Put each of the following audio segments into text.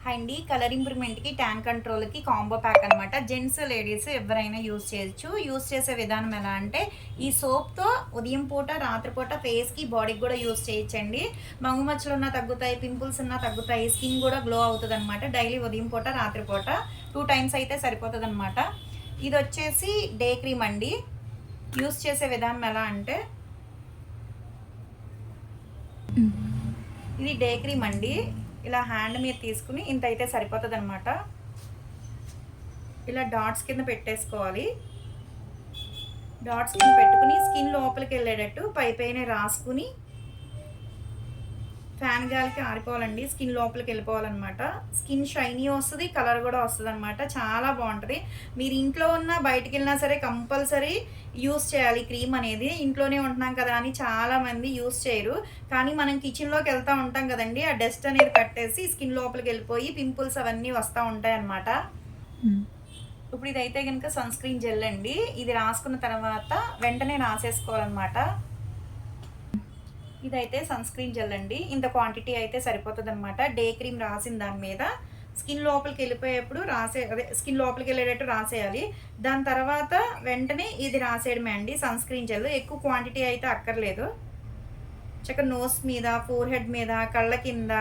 Hi అండి. Colour ఇంప్రూవ్మెంట్కి tan కంట్రోల్కి combo pack అనమాట. Gents ladies ఎవరైనా యూస్ చేయొచ్చు. యూస్ చేసే విధానం ఎలా అంటే ఈ సోప్తో ఉదయం పూట రాత్రిపూట ఫేస్కి బాడీకి కూడా యూస్ చేయొచ్చండి. మంగుమచ్చలు ఉన్నా తగ్గుతాయి, పింపుల్స్ ఉన్నా తగ్గుతాయి, స్కిన్ కూడా గ్లో అవుతుంది అనమాట. డైలీ ఉదయం పూట రాత్రిపూట 2 టైమ్స్ అయితే సరిపోతుంది అనమాట. ఇది వచ్చేసి డే క్రీమ్ అండి. యూస్ చేసే విధానం ఎలా అంటే ఇది డే క్రీమ్ అండి. ఇలా హ్యాండ్ మీద తీసుకుని ఇంత అయితే సరిపోతుంది అనమాట. ఇలా డాట్స్ కింద పెట్టేసుకోవాలి. డాట్స్ కింద పెట్టుకుని స్కిన్ లోపలికి వెళ్ళేటట్టు పైన రాసుకుని ఫ్యాన్ గాలికి ఆరిపోవాలండి. స్కిన్ లోపలికి వెళ్ళిపోవాలన్నమాట. స్కిన్ షైనీ వస్తుంది, కలర్ కూడా వస్తుంది అనమాట. చాలా బాగుంటుంది. మీరు ఇంట్లో ఉన్న బయటికి వెళ్ళినా సరే కంపల్సరీ యూస్ చేయాలి క్రీమ్ అనేది. ఇంట్లోనే ఉంటున్నాం కదా అని చాలామంది యూస్ చేయరు. కానీ మనం కిచెన్లోకి వెళ్తూ ఉంటాం కదండి, ఆ డస్ట్ అనేది కట్టేసి స్కిన్ లోపలికి వెళ్ళిపోయి పింపుల్స్ అవన్నీ వస్తూ ఉంటాయి అన్నమాట. ఇప్పుడు ఇదైతే కనుక సన్ స్క్రీన్ జెల్ అండి. ఇది రాసుకున్న తర్వాత వెంటనే రాసేసుకోవాలన్నమాట. ఇదైతే సన్ స్క్రీన్ జెల్ అండి. ఇంత క్వాంటిటీ అయితే సరిపోతుంది అనమాట. డే క్రీమ్ రాసిన దాని మీద స్కిన్ లోపలికి వెళ్ళిపోయేప్పుడు స్కిన్ లోపలికి వెళ్ళేటట్టు రాసేయాలి. దాని తర్వాత వెంటనే ఇది రాసేయడమే అండి సన్ స్క్రీన్ జెల్. ఎక్కువ క్వాంటిటీ అయితే అక్కర్లేదు. చక్కగా నోస్ మీద, ఫోర్ హెడ్ మీద, కళ్ళ కింద,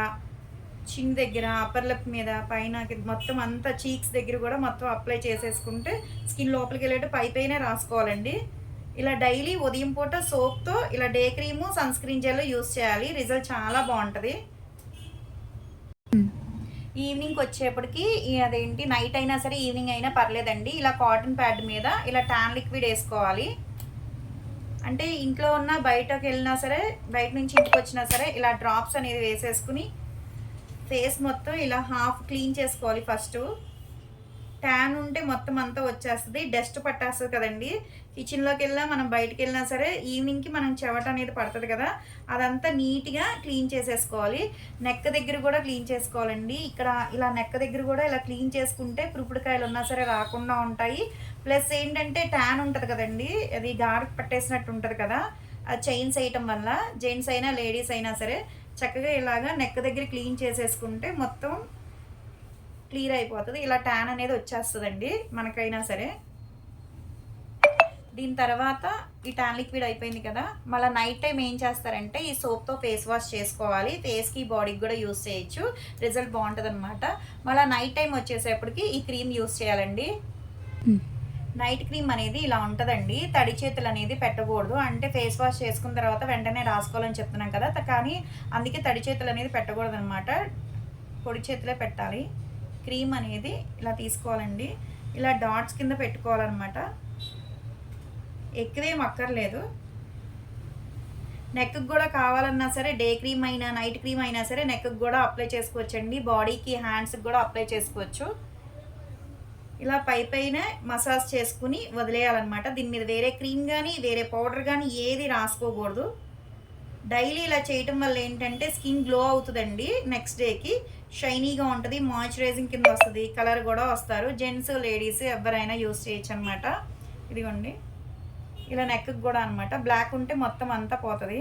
చిన్ దగ్గర, అప్పర్ లిప్ మీద, పైన మొత్తం అంతా చీక్స్ దగ్గర కూడా మొత్తం అప్లై చేసేసుకుంటే స్కిన్ లోపలికి వెళ్ళేటట్టు పైన రాసుకోవాలండి. ఇలా డైలీ ఉదయం పూట సోప్తో ఇలా day cream, sun screen gel use చేయాలి. రిజల్ట్ చాలా బాగుంటుంది. ఈవినింగ్కి వచ్చేప్పటికి అదేంటి నైట్ అయినా సరే ఈవినింగ్ అయినా పర్లేదండి. ఇలా కాటన్ ప్యాడ్ మీద ఇలా ట్యాన్ లిక్విడ్ వేసుకోవాలి. అంటే ఇంట్లో ఉన్న బయటకు వెళ్ళినా సరే, బయట నుంచి ఇంటికి వచ్చినా సరే ఇలా డ్రాప్స్ అనేది వేసేసుకుని ఫేస్ మొత్తం ఇలా హాఫ్ క్లీన్ చేసుకోవాలి. ఫస్ట్ ట్యాన్ ఉంటే మొత్తం అంతా వచ్చేస్తుంది, డస్ట్ పట్టేస్తుంది కదండి. కిచెన్లోకి వెళ్ళినా మనం బయటికి వెళ్ళినా సరే ఈవినింగ్కి మనం చెమట అనేది పడుతుంది కదా, అదంతా నీట్గా క్లీన్ చేసేసుకోవాలి. నెక్ దగ్గర కూడా క్లీన్ చేసుకోవాలండి. ఇక్కడ ఇలా నెక్ దగ్గర కూడా ఇలా క్లీన్ చేసుకుంటే పురుపుడికాయలు ఉన్నా సరే రాకుండా ఉంటాయి. ప్లస్ ఏంటంటే ట్యాన్ ఉంటుంది కదండి, అది గారికి పట్టేసినట్టు ఉంటుంది కదా, ఆ చైన్స్ వేయటం వల్ల జెంట్స్ అయినా లేడీస్ అయినా సరే చక్కగా ఇలాగా నెక్ దగ్గర క్లీన్ చేసేసుకుంటే మొత్తం క్లియర్ అయిపోతుంది. ఇలా ట్యాన్ అనేది వచ్చేస్తుందండి మనకైనా సరే. దీని తర్వాత ఈ ట్యాన్ లిక్విడ్ అయిపోయింది కదా, మళ్ళీ నైట్ టైం ఏం చేస్తారంటే ఈ సోప్తో ఫేస్ వాష్ చేసుకోవాలి. ఫేస్కి బాడీకి కూడా యూస్ చేయొచ్చు, రిజల్ట్ బాగుంటుంది అనమాట. మళ్ళీ నైట్ టైం వచ్చేసేపటికి ఈ క్రీమ్ యూస్ చేయాలండి. నైట్ క్రీమ్ అనేది ఇలా ఉంటుందండి. తడి చేతులు అనేది పెట్టకూడదు. అంటే ఫేస్ వాష్ చేసుకున్న తర్వాత వెంటనే రాసుకోవాలని చెప్తున్నాం కదా, కానీ అందుకే తడి చేతులు అనేది పెట్టకూడదు అనమాట. పొడి చేతులే పెట్టాలి. క్రీమ్ అనేది ఇలా తీసుకోవాలండి. ఇలా డాట్స్ కింద పెట్టుకోవాలన్నమాట. ఎక్కువేం అక్కర్లేదు. నెక్కి కూడా కావాలన్నా సరే డే క్రీమ్ అయినా నైట్ క్రీమ్ అయినా సరే నెక్కి కూడా అప్లై చేసుకోవచ్చండి. బాడీకి, హ్యాండ్స్కి కూడా అప్లై చేసుకోవచ్చు. ఇలా పైన మసాజ్ చేసుకుని వదిలేయాలన్నమాట. దీని మీద వేరే క్రీమ్ కానీ వేరే పౌడర్ కానీ ఏది రాసుకోకూడదు. డైలీ ఇలా చేయటం వల్ల ఏంటంటే స్కిన్ గ్లో అవుతుందండి. నెక్స్ట్ డేకి షైనీగా ఉంటుంది, మాయిశ్చరైజింగ్ కింద వస్తుంది, కలర్ కూడా వస్తారు. జెంట్స్ లేడీస్ ఎవరైనా యూస్ చేయొచ్చు అనమాట. ఇదిగోండి ఇలా నెక్కి కూడా అనమాట. బ్లాక్ ఉంటే మొత్తం అంతా పోతుంది.